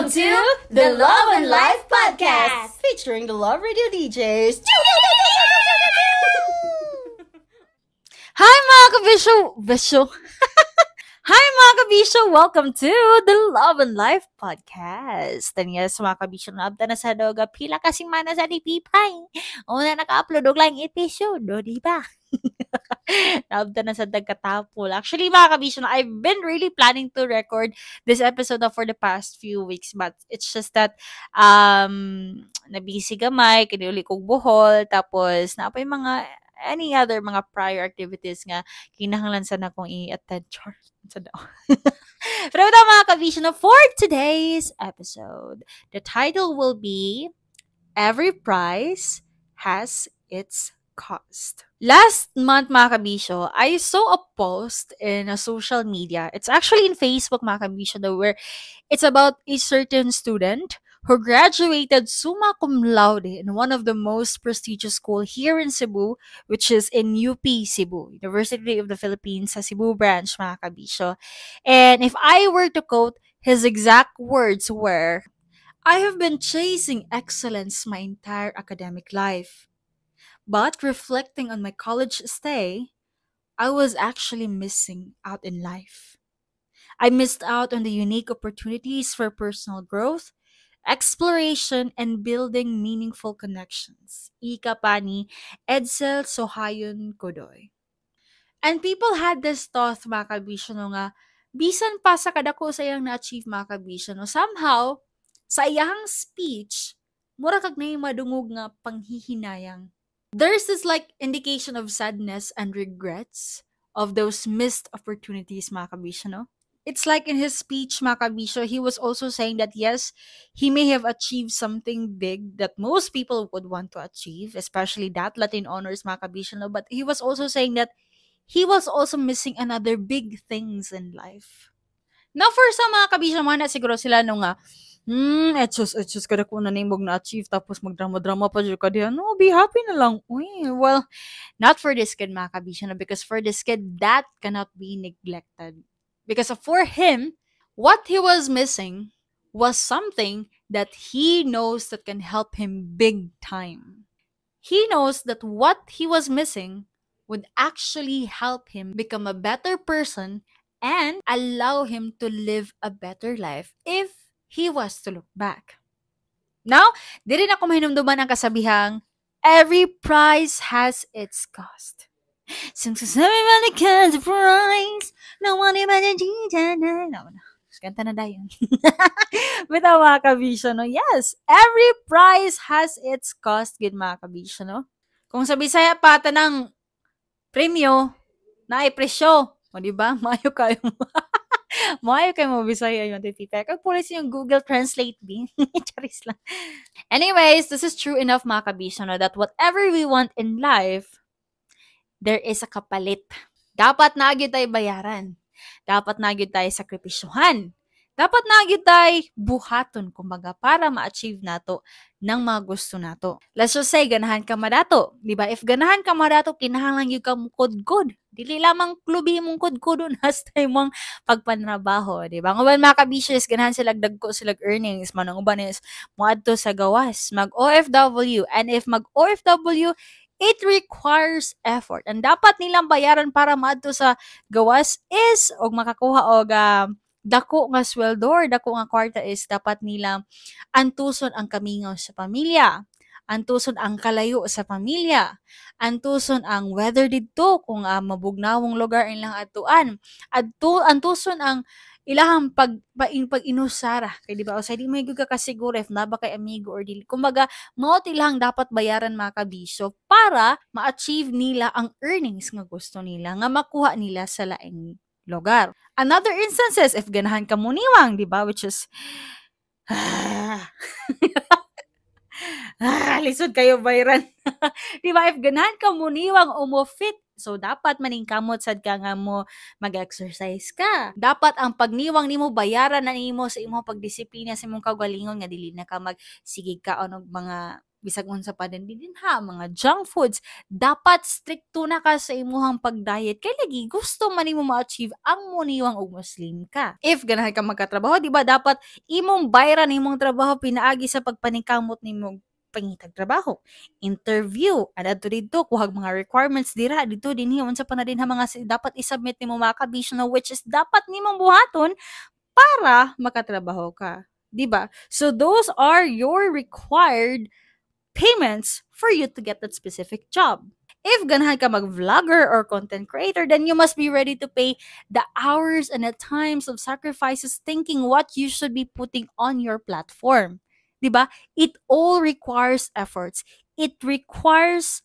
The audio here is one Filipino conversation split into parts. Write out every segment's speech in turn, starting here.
Welcome to the Love and Life Podcast, featuring the Love Radio DJs. Hi mga kabisyo! Hi mga kabisyo! Welcome to the Love and Life Podcast. Tanya sa mga kabisyo na abda na sa doga pila kasing mana sa EP8. Una naka-upload og lang episode, di ba? Naabda na sa dagkatapol. Actually, mga kabisyo, I've been really planning to record this episode for the past few weeks, but it's just that nabisi gamay, kiniuli kong buhol, tapos na pa yung mga any other mga prior activities nga kinahanglan sana kong i-attend. Pero ito mga kabisyo, for today's episode, the title will be Every Price Has Its Cost. Last month, mga kabisyo, I saw a post in a social media. It's actually in Facebook, mga kabisyo, where it's about a certain student who graduated summa cum laude in one of the most prestigious school here in Cebu, which is in UP Cebu, University of the Philippines, sa Cebu branch, mga kabisyo. And if I were to quote, his exact words were, "I have been chasing excellence my entire academic life. But reflecting on my college stay, I was actually missing out in life. I missed out on the unique opportunities for personal growth, exploration, and building meaningful connections." Ika pa ni Edsel Sohayon Kodoy. And people had this thought, mga kabisyo, nga, bisan pa sa kadako sa iyang na-achieve, mga kabisyo, somehow, sa iyang speech, mura kag na yung madungog nga panghihinayang. There's this indication of sadness and regrets of those missed opportunities, mga kabisyo, It's like in his speech, mga kabisyo, he was also saying that yes, he may have achieved something big that most people would want to achieve, especially that Latin honors, mga kabisyo, but he was also saying that he was also missing another big things in life. Now, for some mga kabisyo, na siguro sila nga, etos kada ko na nimog na-achieve, tapos magdrama-drama pa dyan ka diyan. No, be happy na lang. Uy, well, not for this kid, mga kabisyo, because for this kid, that cannot be neglected. Because for him, what he was missing was something that he knows that can help him big time. He knows that what he was missing would actually help him become a better person and allow him to live a better life if he was to look back. Now, di rin ako mahinumduman ang kasabihang, every price has its cost. Since everybody has a price, no one imagine. No. Kanta na dayon. But mga kabisyo, yes, every price has its cost, good mga kabisyo, Kung sa Bisaya pa tanang premyo, na ay presyo, o diba? Mayo kayo mo Bisaya yung titipek. Kag pulis yung Google Translate din. Charis lang. Anyways, this is true enough mga kabisyo, that whatever we want in life, there is a kapalit. Dapat na agad tayo bayaran. Dapat na agad tayo sakripisyuhan. Dapat na agad tayo buhaton, kumbaga, para ma-achieve nato ng mga gusto nato. Let's just say, ganahan ka madato. Diba? If ganahan ka madato, kinahanglan yung ka mukod-kod. Dili lamang klubi mong kod-kodo hasta mong pagpanrabaho. Diba? Ngayon mga kabisyo, ganahan sila dagko sila earnings. Manang uban is, muadto sa gawas, mag-OFW. And if mag-OFW, it requires effort. And dapat nilang bayaran para maadto sa gawas is, og makakuha og dako nga sweldor, dako nga kwarta is, dapat nilang antuson ang kamingaw sa pamilya. Antuson ang kalayo sa pamilya. Antuson ang weather didto, kung mabugnawong lugar ilang atuan. Antuson ang ilahang pag-inusara. Kaya diba, o sa di may ka kasiguro if naba kay amigo or dili. Kumbaga, maot ilahang dapat bayaran mga kabisyo para ma-achieve nila ang earnings nga gusto nila, nga makuha nila sa laing lugar. Another instances, if ganahan ka muniwang, diba, which is, lisod kayo bayran. Diba, if ganahan ka muniwang umofit, so dapat maning kamot sad ka nga mo mag-exercise ka. Dapat ang pagniwang nimo bayaran na nimo sa imong pagdisiplina sa imong kaugalingon nga dili na ka magsigig ka og mga bisag unsa pa din ha, mga junk foods, dapat stricto na ka sa imuhang pag-diet kay lagi gusto man nimo ma-achieve ang muniwang og muslim ka. If ganahan ka magkatrabaho, di ba dapat imong bayran imong trabaho pinaagi sa pagpaningkamot nimo pangitag trabaho, interview, ana to dito kuhag mga requirements dira dito dinhi unsa pa na din ha mga dapat i-submit nimo mga kabisyo na which is dapat nimong buhaton para makatrabaho ka, di ba? So those are your required payments for you to get that specific job. If ganahan ka mag-vlogger or content creator, then you must be ready to pay the hours and the times of sacrifices thinking what you should be putting on your platform. Diba? It all requires efforts. It requires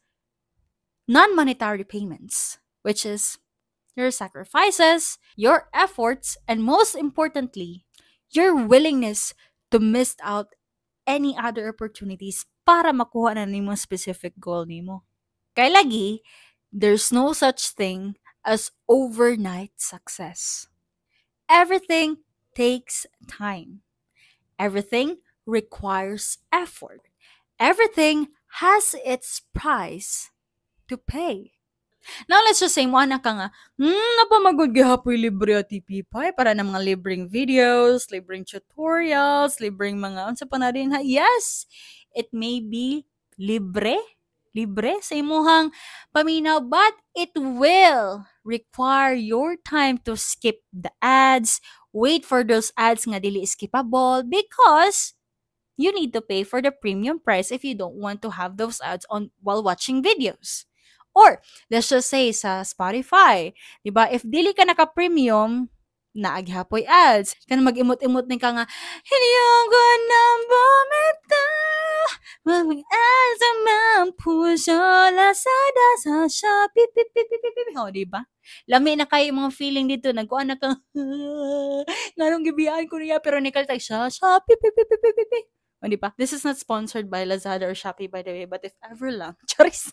non-monetary payments, which is your sacrifices, your efforts, and most importantly, your willingness to miss out any other opportunities para makuha na nimo specific goal nimo. Kay lagi, there's no such thing as overnight success. Everything takes time. Everything requires effort. Everything has its price to pay. Now, let's just say, mo na ka nga, napamagod gihapoy libre at EP8 para na mga libreng videos, libreng tutorials, libreng mga, unsa pa na rin ha? Yes, it may be libre sa imuhang paminaw, but it will require your time to skip the ads, wait for those ads nga dili skippable because you need to pay for the premium price if you don't want to have those ads on while watching videos. Or, let's just say, sa Spotify, diba, if dili ka naka-premium, naaghapoy ads. Kana mag-imot-imot ni ka nga, hindi ako na bumita, mag-ads ang mga puso, Lazada sa Shopee, o, diba? Lami na kayo mga feeling dito, nagkuhan na ka, nganong gibiyaan ko niya, pero nikaltag siya, Shopee, o, diba? This is not sponsored by Lazada or Shopee, by the way, but if ever lang, charis.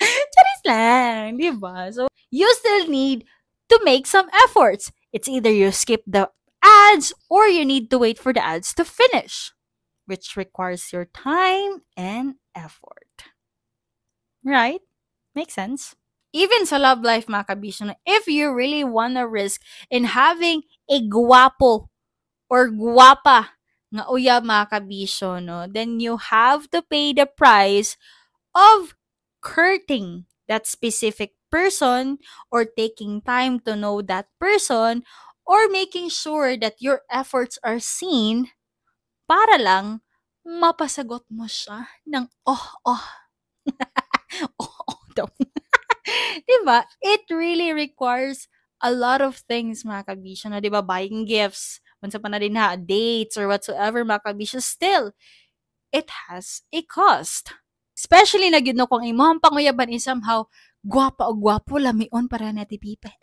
Charis lang, di ba? So, you still need to make some efforts. It's either you skip the ads or you need to wait for the ads to finish, which requires your time and effort. Right? Makes sense? Even sa love life, mga kabisyo, if you really wanna risk in having a guwapo or guwapa nga uyab, mga kabisyo, no, then you have to pay the price of courting that specific person or taking time to know that person or making sure that your efforts are seen para lang mapasagot mo siya ng oh daw. Diba? It really requires a lot of things, mga kabisyo, na diba, buying gifts, unsa pa na din ha, dates or whatsoever, mga kabisyo, still, it has a cost. Especially na gyud no kung imong panguyaban is somehow gwapa o gwapo lamion para nati pipay.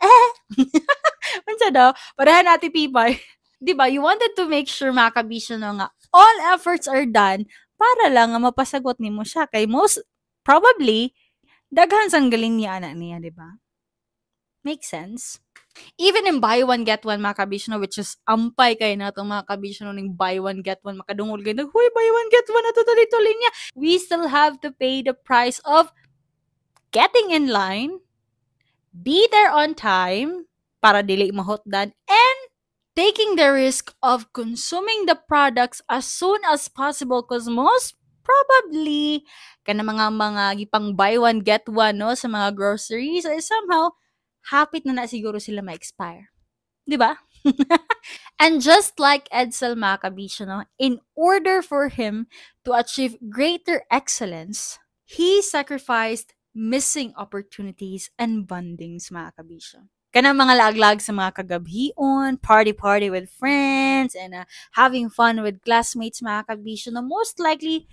Unsa daw? Para nati pipay. 'Di ba? You wanted to make sure, mga kabisyo, no, nga all efforts are done para lang nga mapasagot nimo siya kay most probably daghan sang galing niya ana niya, 'di ba? Make sense? Even in buy one get one, mga kabisyo, which is ampay kay nato, mga kabisyo, ning buy one get one, makadungol gid, huy, buy one get one ato tuloy niya. We still have to pay the price of getting in line, be there on time para dili mahotdan, and taking the risk of consuming the products as soon as possible because most probably kana mga gipang buy one get one, no, sa mga groceries ay somehow hapit na siguro sila ma-expire. Di ba? And just like Edsel, mga kabisyo, no, in order for him to achieve greater excellence, he sacrificed missing opportunities and bondings, mga kabisyo. Kanang mga laglag sa mga kagabhion, party with friends, and having fun with classmates, mga kabisyo, no, most likely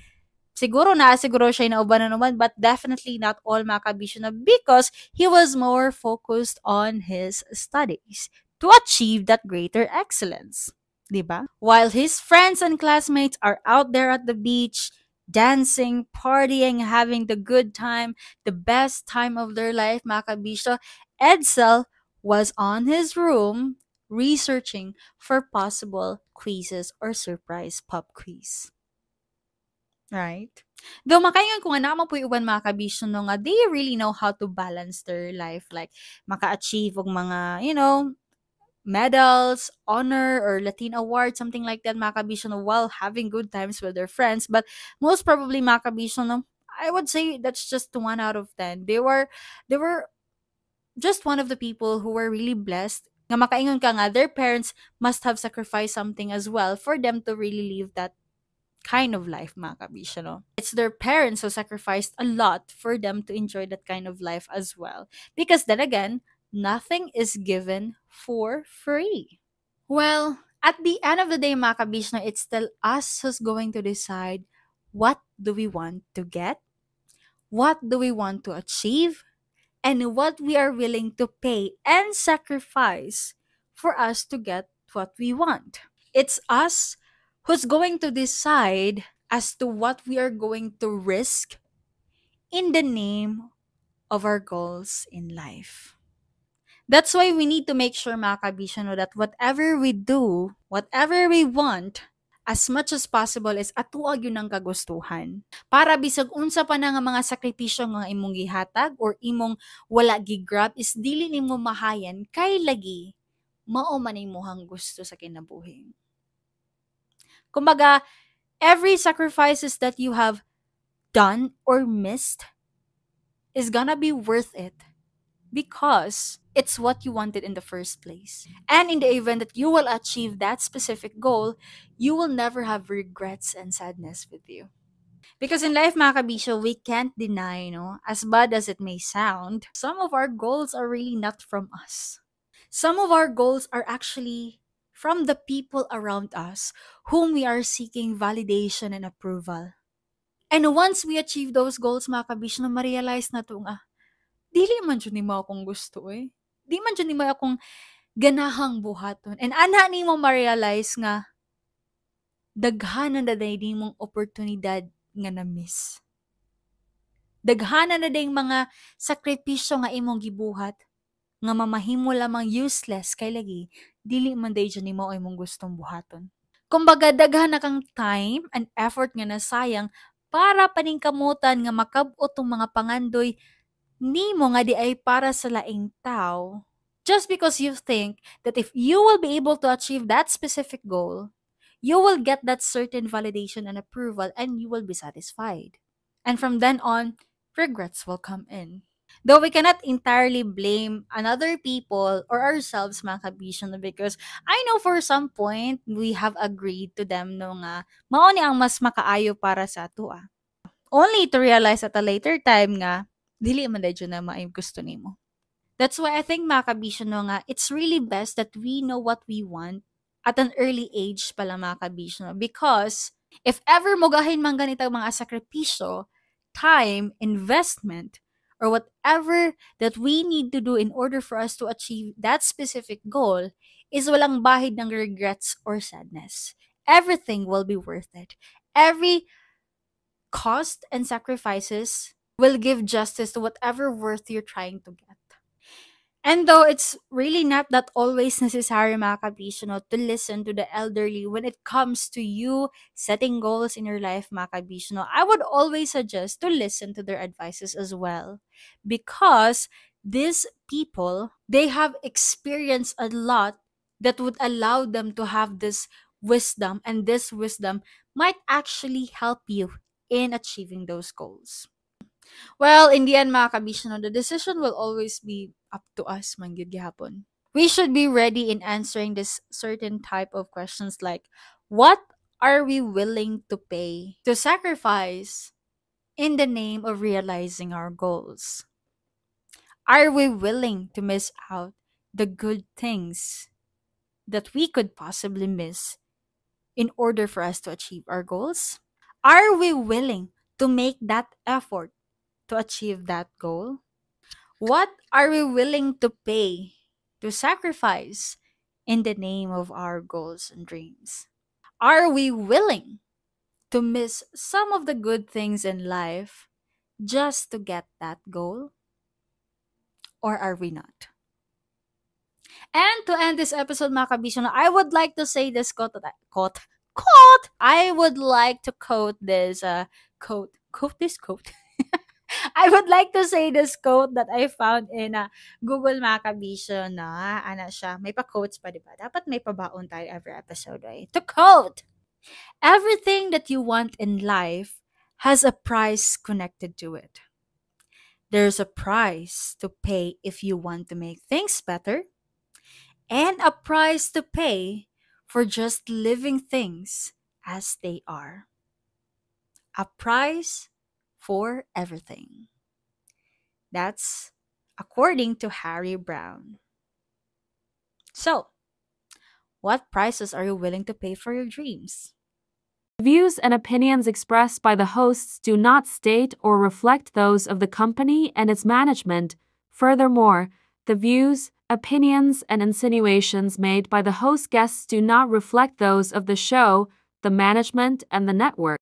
siguro siya inauban na naman, but definitely not all, mga kabisyo, na because he was more focused on his studies to achieve that greater excellence. Diba? While his friends and classmates are out there at the beach, dancing, partying, having the good time, the best time of their life, mga kabisyo, Edsel was on his room researching for possible quizzes or surprise pop quiz. Right? Though makaingon ko nga naman po iwan mga kabisyo no nga, they really know how to balance their life. Like, maka-achieve og mga, medals, honor, or Latin award, something like that, mga kabisyo no, while having good times with their friends. But most probably, mga kabisyo no, I would say that's just 1 out of 10. They were just one of the people who were really blessed nga makaingon ka nga, their parents must have sacrificed something as well for them to really live that kind of life, mga kabisyo, no? It's their parents who sacrificed a lot for them to enjoy that kind of life as well. Because then again, nothing is given for free. Well, at the end of the day, mga kabisyo, it's still us who's going to decide what do we want to get, what do we want to achieve, and what we are willing to pay and sacrifice for us to get what we want. It's us who's going to decide as to what we are going to risk in the name of our goals in life. That's why we need to make sure, mga kabisyo, no, that whatever we do, whatever we want, as much as possible is atuag yun ang kagustuhan. Para bisag unsa pa na nga mga sakripisyo nga imong gihatag or imong wala gigrab is dili nimo mahayan kay lagi mao man imong gusto sa kinabuhi. Kumbaga, every sacrifices that you have done or missed is gonna be worth it because it's what you wanted in the first place. And in the event that you will achieve that specific goal, you will never have regrets and sadness with you. Because in life, mga kabisyo, we can't deny, as bad as it may sound, some of our goals are really not from us. Some of our goals are actually from the people around us whom we are seeking validation and approval. And once we achieve those goals, mga kabisyo, na ma-realize na ito nga, dili man dyan nimo akong gusto eh. Di man dyan nimo akong ganahang buhaton. And anha nimo ma-realize nga, daghanan na day mong oportunidad nga na-miss. Daghanan na day mga sakripisyo nga imong gibuhat, nga mamahimo lamang useless kay lagi, dili man day dyan nimo imong gustong buhaton. Kumbaga, daghan na kang time and effort nga nasayang para paningkamutan nga makab-o tong mga pangandoy nimo nga di ay para sa laing tao, just because you think that if you will be able to achieve that specific goal, you will get that certain validation and approval and you will be satisfied. And from then on, regrets will come in. Though we cannot entirely blame another people or ourselves, mga kabisyo, because I know for some point, we have agreed to them no nga, mao ni ang mas makaayo para sa ato. Only to realize at a later time nga, dili man dahil na maayong gusto nimo. That's why I think, mga kabisyo, no, nga, it's really best that we know what we want at an early age pala, mga kabisyo. Because if ever mogahin man ganitang mga sakripisyo, time, investment, or whatever that we need to do in order for us to achieve that specific goal, is walang bahid ng regrets or sadness. Everything will be worth it. Every cost and sacrifices will give justice to whatever worth you're trying to get. And though it's really not that always necessary, mga kabisyo, to listen to the elderly when it comes to you setting goals in your life, mga kabisyo, I would always suggest to listen to their advices as well. Because these people, they have experienced a lot that would allow them to have this wisdom, and this wisdom might actually help you in achieving those goals. Well, in the end, mga kabisyo, the decision will always be up to us, man gyud gihapon. We should be ready in answering this certain type of questions like, what are we willing to pay, to sacrifice in the name of realizing our goals? Are we willing to miss out the good things that we could possibly miss in order for us to achieve our goals? Are we willing to make that effort to achieve that goal? What are we willing to pay, to sacrifice in the name of our goals and dreams? Are we willing to miss some of the good things in life just to get that goal? Or are we not? And to end this episode, mga kabisyo, I would like to say this quote. I would like to quote this quote this quote. I would like to say this quote that I found in Google Macabisyo na ano siya, may pa-quotes pa, di ba? Dapat may pabaon tayo every episode, right? To quote, everything that you want in life has a price connected to it. There's a price to pay if you want to make things better, and a price to pay for just living things as they are. A price for everything. That's according to Harry Brown. So, what prices are you willing to pay for your dreams? The views and opinions expressed by the hosts do not state or reflect those of the company and its management. Furthermore, the views, opinions, and insinuations made by the host guests do not reflect those of the show, the management, and the network.